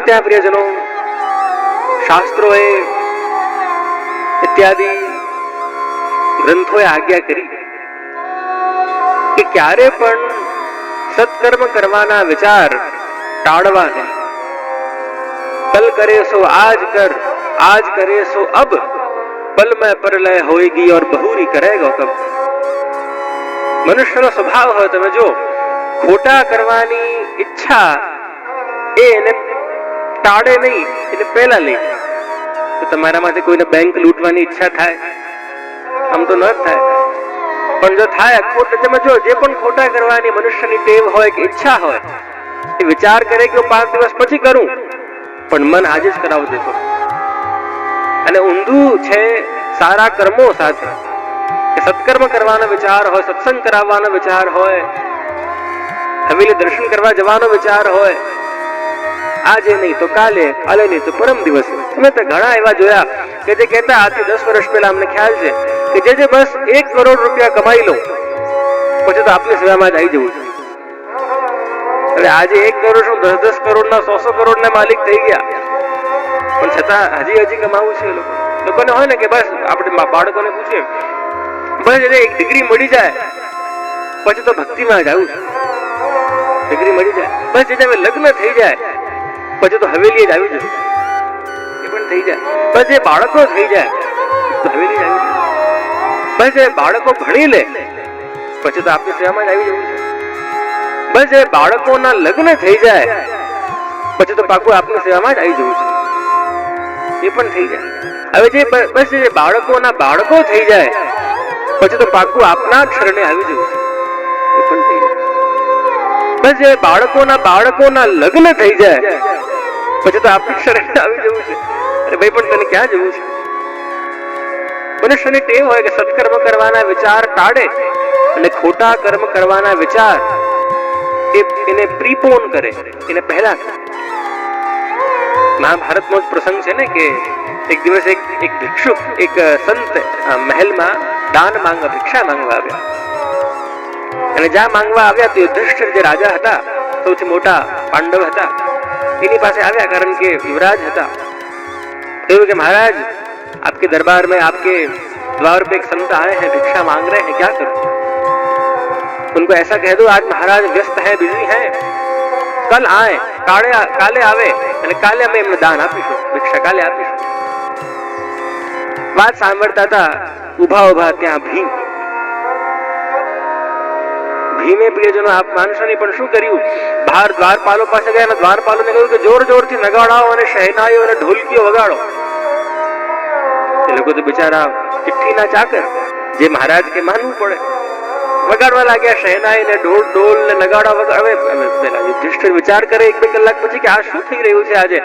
ત્યાં પ્રિયજનો શાસ્ત્રોએ ઇત્યાદિ ગ્રંથોએ આજ્ઞા કરી કે ક્યારે પણ સત્કર્મ કરવાના વિચાર ટાળવા નહીં. કલ કરે સો આજ કર, આજ કરે સો અબ, પલ મેં પરલય હોયગી और બહુરી કરેગો કબ. મનુષ્યનો સ્વભાવ હોય, તમે જો ખોટા કરવાની ઈચ્છા એને ટાળે નહીં, એને પહેલા લે. તો તમારામાંથી કોઈને બેંક લૂંટવાની ઈચ્છા થાય? આમ તો ન થાય, પણ જો થાય તમે જો જે પણ ખોટા કરવાની મનુષ્યની ટેવ હોય કે ઈચ્છા હોય, એ વિચાર કરે કે 5 દિવસ પછી કરું, પણ મન આજે જ કરાવી દેતો. અને ઊંધું છે સારા કર્મો સાથે. સત્કર્મ કરવાનો વિચાર હોય, સત્સંગ કરાવવાનો વિચાર હોય, હવેલી દર્શન કરવા જવાનો વિચાર હોય, આજે નહીં તો કાલે, કાલે નહીં તો પરમ દિવસે. તમે તો ઘણા એવા જોયા કે જે કહેતા આજથી 10 વર્ષ પહેલા અમને ખ્યાલ છે કે જે બસ 1 કરોડ રૂપિયા કમાઈ લો પછી તો આપની સેવામાં જ આવી જવું છે. હવે આજે 1 કરોડ શું 10 કરોડના 100 કરોડના માલિક થઈ ગયા, પણ છતાં હજી કમાવું છે. લોકોને હોય ને કે બસ આપણે બાળકોને પૂછીએ, બસ એને 1 ડિગ્રી મળી જાય પછી તો ભક્તિમાં જવું છે. ડિગ્રી મળી જાય બસ, જે લગ્ન થઈ જાય પછી તો હવેલી જ આવી જવું, એ પણ થઈ જાય. બસ એ બાળકો થઈ જાય તો હવેલી જ આવી જવું. બસ એ બાળકો ભણી લે પછી તો આપની સેવામાં જ આવી જવું છે. બસ એ બાળકોના લગ્ન થઈ જાય પછી તો પાકું આપની સેવામાં જ આવી જવું છે, એ પણ થઈ જાય. હવે જે બસ જે બાળકોના બાળકો થઈ જાય પછી તો પાકું આપના જ શરણે આવી જવું છે, એ પણ થઈ જાય. બસ જે બાળકોના લગ્ન થઈ જાય પછી તો આપની શરણે આવી જવું છે. અરે ભાઈ, પણ તને ક્યાં જવું છે? મનુષ્યની ટેવ હોય કે સત્કર્મ કરવાના વિચાર ટાળે અને ખોટા કર્મ કરવાના વિચાર એને પ્રીપોન કરે, એને પહેલા કરે. મહાભારતનો જ પ્રસંગ છે ને કે એક દિવસ એક ભિક્ષુક, એક સંત મહેલમાં દાન માંગવા, ભિક્ષા માંગવા આવ્યા. અને જ્યાં માંગવા આવ્યા તો યુધિષ્ઠિર જે રાજા હતા, સૌથી મોટા પાંડવ હતા, એની પાસે આવ્યા, કારણ કે યુવરાજ હતા. કહ્યું કે મહારાજ, आपके दरबार में आपके द्वार पे एक संत आए हैं, भिक्षा मांग रहे हैं, क्या करूं? उनको ऐसा कह दो आज महाराज व्यस्त हैं, बिजी हैं, कल आए, काले आवे અને કાલે અમે એમને દાન આપીશું, ભિક્ષા કાલે આપીશું. વાત સાંભળતા હતા ઉભા ત્યાં ભીમે પ્રિયજનો આપ માનશો નહીં, પણ શું કર્યું? બહાર દ્વારપાલો પાસે ગયા અને દ્વારપાલોને કહ્યું કે જોર જોરથી નગાડાઓ અને શહેનાઈઓ અને ઢોલકીઓ વગાડો. એ લોકો તો બિચારા ચિઠ્ઠીના ચાકર, જે મહારાજ કે માનવું પડે, વગાડવા લાગ્યા શહેનાઈ ને ઢોલ ને નગાડા વગાડે. પેલા યુધિષ્ઠિર વિચાર કરે 1-2 કલાક પછી કે આ શું થઈ રહ્યું છે? આજે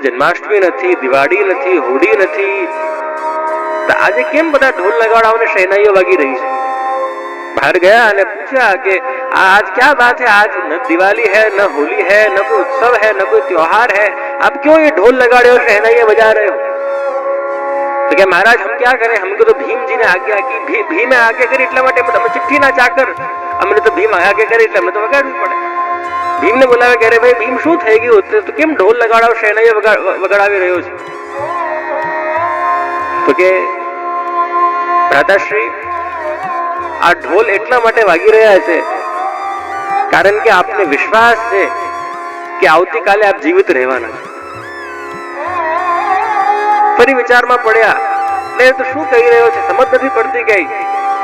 જન્માષ્ટમી નથી, દિવાળી નથી, હોળી નથી, તો આજે કેમ બધા ઢોલ નગાડાઓ ને શહેનાઈઓ વાગી રહી છે? બહાર ગયા અને પૂછ્યા કે आज क्या बात है? आज न दिवाली है, न होली है, न कोई उत्सव है, न कोई त्योहार है, आप क्यों ये ढोल लगा रहे हो, शहनाइयां बजा रहे हो? तो क्या महाराज हम क्या करें, हमको तो भीम जी ने आज्ञा की, भीमे आज्ञा કરી એટલા માટે અમે ચિઠ્ઠીના ચાકર, અમને તો ભીમ આज्ञा કરી એટલે અમને તો વગાડવું પડે. ભીમને બોલાવે કે અરે ભાઈ ભીમ શું થઈ ગયું, તો કેમ ઢોલ લગાડાવ શહેનાઈઓ વગાડાવી રહ્યો છે? તો કે ભ્રાતાશ્રી, આ ઢોલ એટલા માટે વાગી રહ્યા છે કારણ કે આપને વિશ્વાસ છે કે આવતીકાલે આપ જીવિત રહેવાના છો. ફરી વિચારમાં પડ્યા, ને તો શું કહી રહ્યો છે, સમજ નથી પડતી કઈ.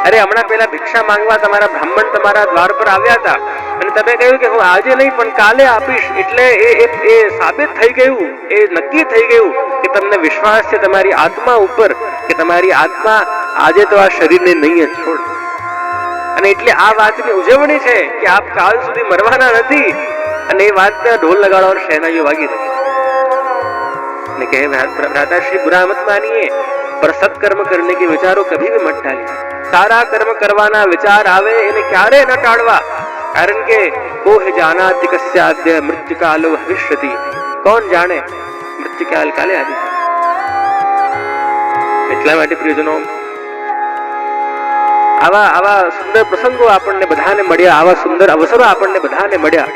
અરે હમણાં પેલા ભિક્ષા માંગવા તમારા બ્રાહ્મણ તમારા દ્વાર પર આવ્યા હતા અને તમે કહ્યું કે હું આજે નહીં પણ કાલે આપીશ, એટલે એ સાબિત થઈ ગયું, એ નક્કી થઈ ગયું કે તમને વિશ્વાસ છે તમારી આત્મા ઉપર કે તમારી આત્મા આજે તો આ શરીરને નહીં જ છોડ. અને એટલે આ વાતની ઉજવણી છે કે આપ કાલ સુધી મરવાના નથી, અને એ વાતને ઢોલ લગાડવા શહેનાઈઓ વાગી રહી ने कहे भ्राताश्री बुरा मत मानिए, पर सत्कर्म करने के विचारों कभी भी मत डालिए. सारा कर्म करवाना विचार आवे એને ક્યારે ન ટાળવા, કારણ કે કોહ જાનાતિ કસ્યાદ્ય મૃત્યુકાલો ભવિષ્યતિ. કોણ જાણે મૃત્યુકાલ કાલે આવી જાય. એટલા માટે પ્રિયજનો, આવા સુંદર પ્રસંગો આપણને બધાને મળ્યા, આવા સુંદર અવસરો આપણને બધાને મળ્યા.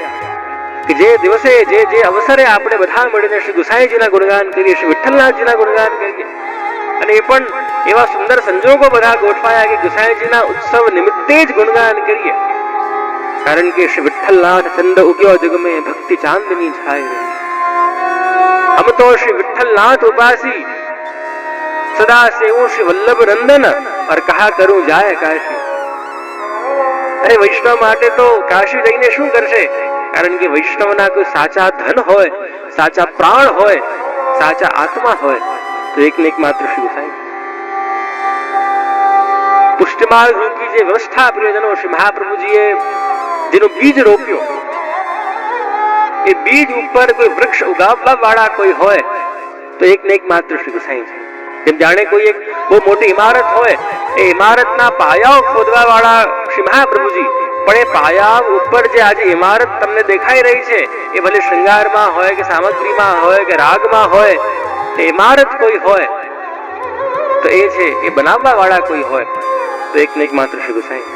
કે જે દિવસે જે અવસરે આપણે બધા મળીને શ્રી ગુસાઈજીના ગુણગાન કરીએ, શ્રી વિઠ્ઠલનાથજીના ગુણગાન કરીએ, અને એ પણ એવા સુંદર સંજોગો બધા ગોઠવાયા કે ગુસાઈજીના ઉત્સવ નિમિત્તે જ ગુણગાન કરીએ, કારણ કે શ્રી વિઠ્ઠલનાથ ચંદ ઉગ્યો જગ में भक्ति चांदनी छाई रही, हम तो श्री विठ्ठलनाथ उपासी सदा सेवूं श्री वल्लभ नंदन और कहा करूं जाए काशी। अरे वैष्णव માટે તો કાશી જઈને શું કરશે? કારણ કે વૈષ્ણવના કોઈ સાચા ધન હોય, સાચા પ્રાણ હોય, સાચા આત્મા હોય તો એક ને એક માત્ર શ્રી ગુસાઈ। પુષ્ટિમાર્ગ રૂપી જે વ્યવસ્થા પ્રિયજનો શ્રી મહાપ્રભુજીએ જેનો બીજ રોપ્યો, એ બીજ ઉપર કોઈ વૃક્ષ ઉગાવવા વાળા કોઈ હોય તો એક ને એક માત્ર શ્રી ગુસાઈ છે। જેમ જાણે કોઈ એક બહુ મોટી ઇમારત હોય, એ ઇમારતના પાયાઓ ખોદવા વાળા શ્રી મહાપ્રભુજી, પણ એ પાયા ઉપર જે આજે ઇમારત તમને દેખાઈ રહી છે એ ભલે શૃંગારમાં હોય કે સામગ્રીમાં હોય કે રાગમાં હોય, એ ઇમારત કોઈ હોય તો એ છે એ બનાવવા વાળા કોઈ હોય તો એક ને એક માત્ર શ્રી ગુસાઈ।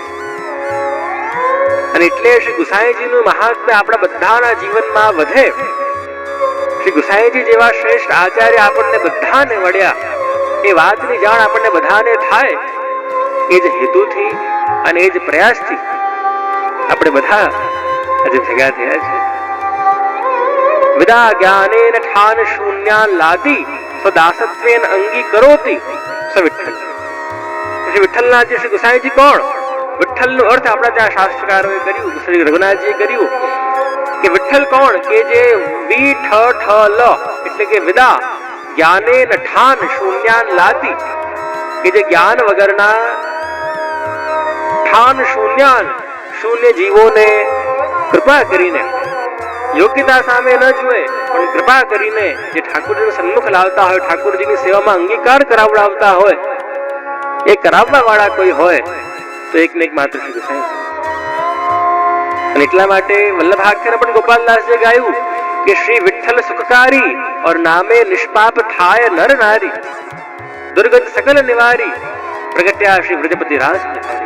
અને એટલે શ્રી ગુસાઈજીનું મહાત્મ્ય આપણા બધાના જીવનમાં વધે, શ્રી ગુસાઈજી જેવા શ્રેષ્ઠ આચાર્ય આપણને બધાને મળ્યા, એ વાતની જાણ આપણને બધાને થાય, એ જ હેતુથી અને એ જ પ્રયાસથી આપણે બધા આજે ભેગા થયા છે। વિદા જ્ઞાનેન ઠાન શૂન્યાન લાતી સ્વદાસત્વેન અંગી કરોતી સ વિઠ્ઠલ। શ્રી વિઠ્ઠલનાથજી શ્રી ગુસાઈજી કોણ? વિઠ્ઠલનો અર્થ આપણા ત્યાં શાસ્ત્રકારોએ કર્યું, શ્રી રઘુનાથજીએ કર્યું કે વિઠ્ઠલ કોણ? કે જે વી ઠ ઠ લ એટલે કે વિદા જ્ઞાનેન ઠાન શૂન્યાન લાતી, કે જે જ્ઞાન વગરના ઠાન શૂન્યાન શૂન્ય જીવોને કૃપા કરીને, યોગ્યતા સામે ન જુએ પણ કૃપા કરીને જે ઠાકોરજીને સન્મુખ લાવતા હોય, ઠાકોરજીની સેવામાં અંગીકાર કરાવડાવતા હોય, એ કરાવવા વાળા કોઈ હોય તો એક ને એક માત્ર શ્રી ગુસાઈ। અને એટલા માટે વલ્લભાખ્યાને પણ ગોપાલદાસજીએ ગાયું કે શ્રી વિઠ્ઠલ સુખકારી और नामे निष्पाप थाय नर नारी, दुर्गत सकल निवारी प्रगट्या श्री ब्रजपति राज बिहारी।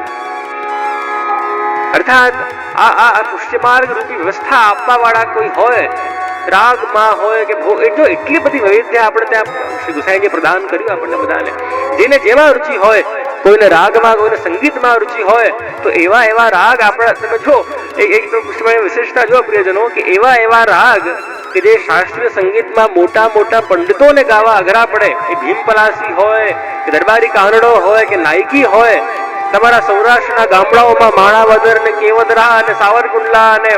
अर्थात आ पुष्यमार्ग रूपी व्यवस्था आपवा वाला कोई होय, रागમાં હોય કે ભોગ, એટલો એટલી બધી વૈવિધ્ય આપણે ત્યાં શ્રી ગુસાઈજીએ પ્રદાન કર્યું આપણને બધાને। જેને જેમાં રુચિ હોય, કોઈને રાગમાં, કોઈને સંગીતમાં રુચિ હોય તો એવા એવા રાગ આપણા, તમે જો એક તો પુષ્યમાર્ગની વિશેષતા જો પ્રિયજનો કે એવા રાગ કે જે શાસ્ત્રીય સંગીતમાં મોટા મોટા પંડિતોને ગાવા અઘરા પડે, એ ભીમપલાસી હોય કે દરબારી કાનડો હોય કે નાયકી હોય, તમારા સૌરાષ્ટ્રના ગામડાઓમાં માણાવદર ને કેવદરા અને સાવરકુંડલા અને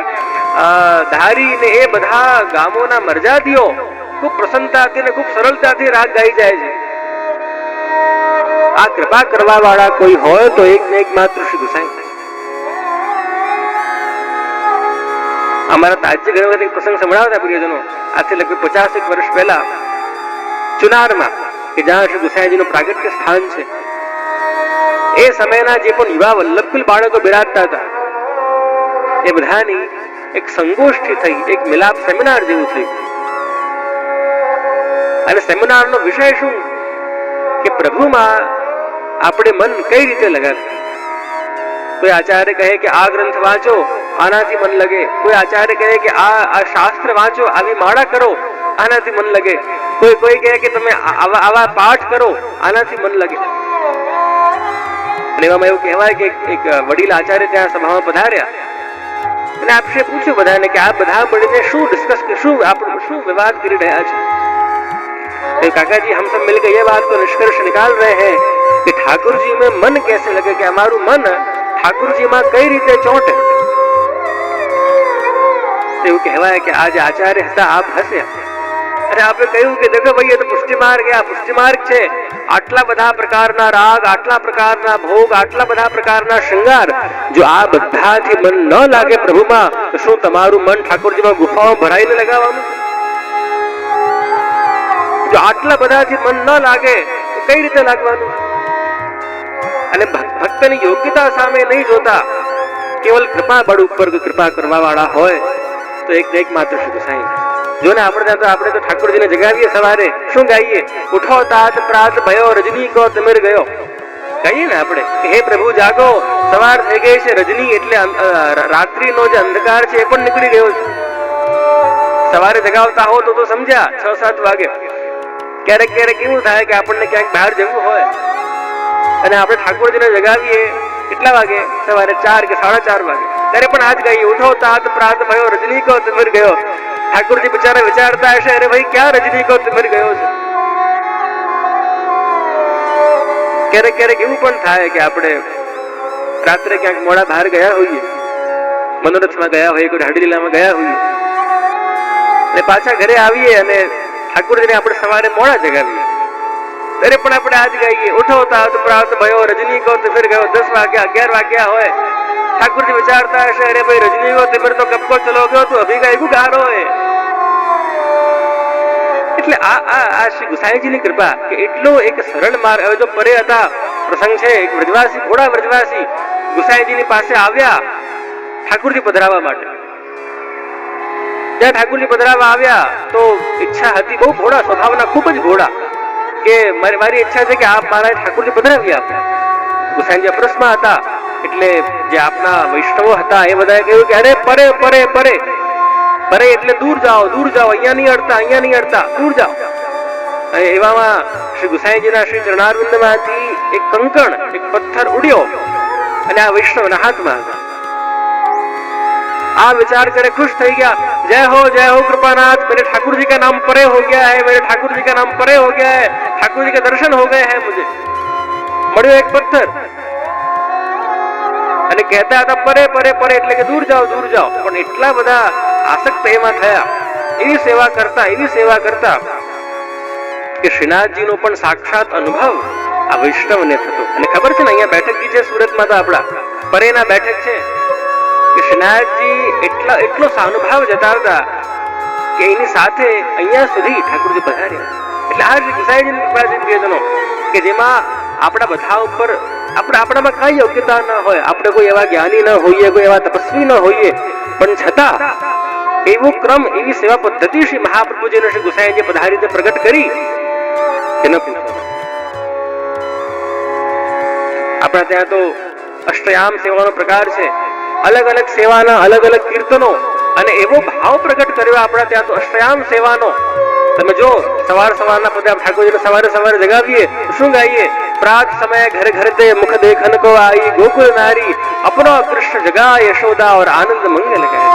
ધારી ને એ બધા ગામોના મરજાદીઓ ખૂબ પ્રસન્નતાથી ને ખૂબ સરળતાથી રાગ ગાઈ જાય છે। આ કૃપા કરવા વાળા કોઈ હોય તો એક ને એક માત્ર શ્રી ગુસાઈ। અમારા તાજ્ય ઘણી વખત એક પ્રસંગ સંભળાવતા પ્રિયજનો, આજથી લગભગ 50 વર્ષ પહેલા ચુનારમાં કે જ્યાં શ્રી ગુસાઈજીનું પ્રાગટ્ય સ્થાન છે, એ સમયના જે પણ યુવા વલ્લભકુલ બાળકો બિરાજતા હતા એ બધાની એક સંગોષ્ઠી થઈ, એક મિલાપ સેમિનાર જેવું થયું। અને સેમિનારનો વિષય શું કે પ્રભુમાં આપણે મન કઈ રીતે લગાવીએ। કોઈ આચાર્ય કહે કે આ ગ્રંથ વાંચો, આનાથી મન લગે, કોઈ આચાર્ય કહે કે આ શાસ્ત્ર વાંચો, આવી માળા કરો, આનાથી મન લગે, કોઈ કહે કે તમે આવા પાઠ કરો, આનાથી મન લગે। અને એવામાં એવું કહેવાય કે એક વડીલ આચાર્ય ત્યાં સભામાં પધાર્યા અને આપશે પૂછ્યું બધાને કે આ બધા મળીને શું ડિસ્કસ, શું વિવાદ કરી રહ્યા છે? तो काका जी हम सब मिलकर ये बात को निष्कर्ष निकाल रहे हैं कि ठाकुर जी में मन कैसे लगे, कि हमारू मन ठाकुर जी में कई रीते ચોંટે। એવું કહેવાય કે આજે આચાર્ય હતા, આપ હસ્યા અને આપે કહ્યું કે દેખો ભાઈ, એ તો પુષ્ટિમાર્ગ, આ પુષ્ટિમાર્ગ છે, આટલા બધા પ્રકારના રાગ, આટલા પ્રકારના ભોગ, આટલા બધા પ્રકારના શૃંગાર, જો આ બધાથી મન ન લાગે પ્રભુમાં, તો શું તમારું મન ઠાકોરજીમાં ગુફાઓ ભરાઈને લગાવવાનું? જો આટલા બધાથી મન ન લાગે તો કઈ રીતે લાગવાનું? અને ભક્તની યોગ્યતા સામે નહીં જોતા, કેવલ કૃપા બળ ઉપર કૃપા કરવા વાળા હોય તો એક ને એક માત્ર શ્રી ગુસાઈ। જો ને આપણે તો ઠાકોરજીને જગાવીએ સવારે, શું ગાઈએ? ઉઠો તાત પ્રાત ભયો રજની કો તમિર ગયો, કહીએ ને આપણે કે હે પ્રભુ જાગો, સવાર થઈ ગઈ છે, રજની એટલે રાત્રિનો જે અંધકાર છે એ પણ નીકળી ગયો છે। સવારે જગાવતા હો તો સમજ્યા 6-7 વાગે. ક્યારેક ક્યારેક એવું થાય કે આપણને ક્યાંક બહાર જવું હોય અને આપણે ઠાકોરજીને જગાવીએ કેટલા વાગે? સવારે 4 કે 4:30 વાગે. ત્યારે પણ આજ ગાઈએ, ઉઠો तात प्रात भयो रजनी को तिमिर गयो. ઠાકોરજી બિચારા વિચારતા હશે, અરે ભાઈ ક્યાં રજની કો तिमिर ગયો છે? ક્યારેક ક્યારેક એવું પણ થાય કે આપણે રાત્રે ક્યાંક મોડા બહાર ગયા હોઈએ, મનોરથમાં ગયા હોઈએ, કોઈ દાંડી લીલામાં ગયા હોઈએ અને પાછા ઘરે આવીએ અને ઠાકોરજીને આપણે સવારે મોડા જગાવીએ. ત્યારે પણ આપણે આજ ગાઈએ, ઉઠો तात प्रात भयो रजनी को तिमिर गयो. 10 વાગ્યા 11 વાગ્યા હોય, ઠાकुर विचारता है, अरे भाई रजनी को तिमिर तो कब को चलो गयो, तो अभी का गारो है. એટલે આ શ્રી ગુસાઈજીની કૃપા કે એટલો એક સરળ માર્ગ. હવે જો પરે હતા પ્રસંગ છે, એક વ્રજવાસી, ઘોડા વ્રજવાસી ગુસાઈજીની પાસે આવ્યા ઠાकुरજી પધરાવવા માટે. ત્યાં ઠાकुरજી પધરાવવા આવ્યા તો ઈચ્છા હતી, બહુ ઘોડા સ્વભાવના, ખૂબ જ ઘોડા, કે મારી ઈચ્છા છે કે આપ મારા ઠાकुरજી પધરાવી આપે. ગુસાઈજી અપરસમાં હતા એટલે જે આપના વૈષ્ણવો હતા એ બધાએ કહ્યું કે અરે પરે પરે પરે પરે એટલે દૂર જાઓ, અહીંયા નહીં અડતા, દૂર જાઓ. એવામાં શ્રી ગુસાઈજીના શ્રી ચરણારવિંદમાંથી એક કંકણ, એક પથ્થર ઉડ્યો અને આ વૈષ્ણવના હાથમાં હતા. આ વિચાર કરે, खुश થઈ ગયા, जय हो कृपानाथ, मेरे ठाकुर जी का नाम परे हो गया है, मेरे ठाकुर जी का नाम परे हो गया है, ठाकुर जी के दर्शन हो गए हैं मुझे. મળ્યો એક પથ્થર અને કહેતા હતા પરે પરે પરે એટલે કે દૂર જાઓ. પણ એટલા બધા આસક્ત એમાં થયા, એવી સેવા કરતા કે શ્રીનાથજીનો પણ સાક્ષાત અનુભવ આ વૈષ્ણવને થતો. અને ખબર છે ને, અહીંયા બેઠક છે સુરતમાં, તો આપણા પરેના બેઠક છે કે શ્રીનાથજી એટલો સાનુભાવ જતાવતા કે એની સાથે અહીંયા સુધી ઠાकुरજી પધાર્યા. એટલે આ ગુસાઈજીની કૃપા છે પ્રિયજનો, કે જેમાં આપણા બધા ઉપર આપણામાં કઈ યોગ્યતા ન હોય, આપણે કોઈ એવા જ્ઞાની ન હોઈએ, કોઈ એવા તપસ્વી ન હોઈએ, પણ છતાં એવો ક્રમ, એવી સેવા પદ્ધતિ શ્રી મહાપ્રભુજીને શ્રી ગુસાઈજી પધારી રીતે પ્રગટ કરી કે ન પૂછો. આપણા ત્યાં તો અષ્ટયામ સેવાનો પ્રકાર છે, અલગ અલગ સેવાના અલગ અલગ કીર્તનો, અને એવો ભાવ પ્રગટ કર્યો આપણા ત્યાં તો અષ્ટયામ સેવાનો. તમે જો સવારના પદે ઠાકોરજીને સવારે જગાવીએ, શું ગાઈએ? प्रात समय घर घर ते मुख देखन को आई, गोकुल नारी अपनो कृष्ण जगा यशोदा और आनंद मंगल गाए.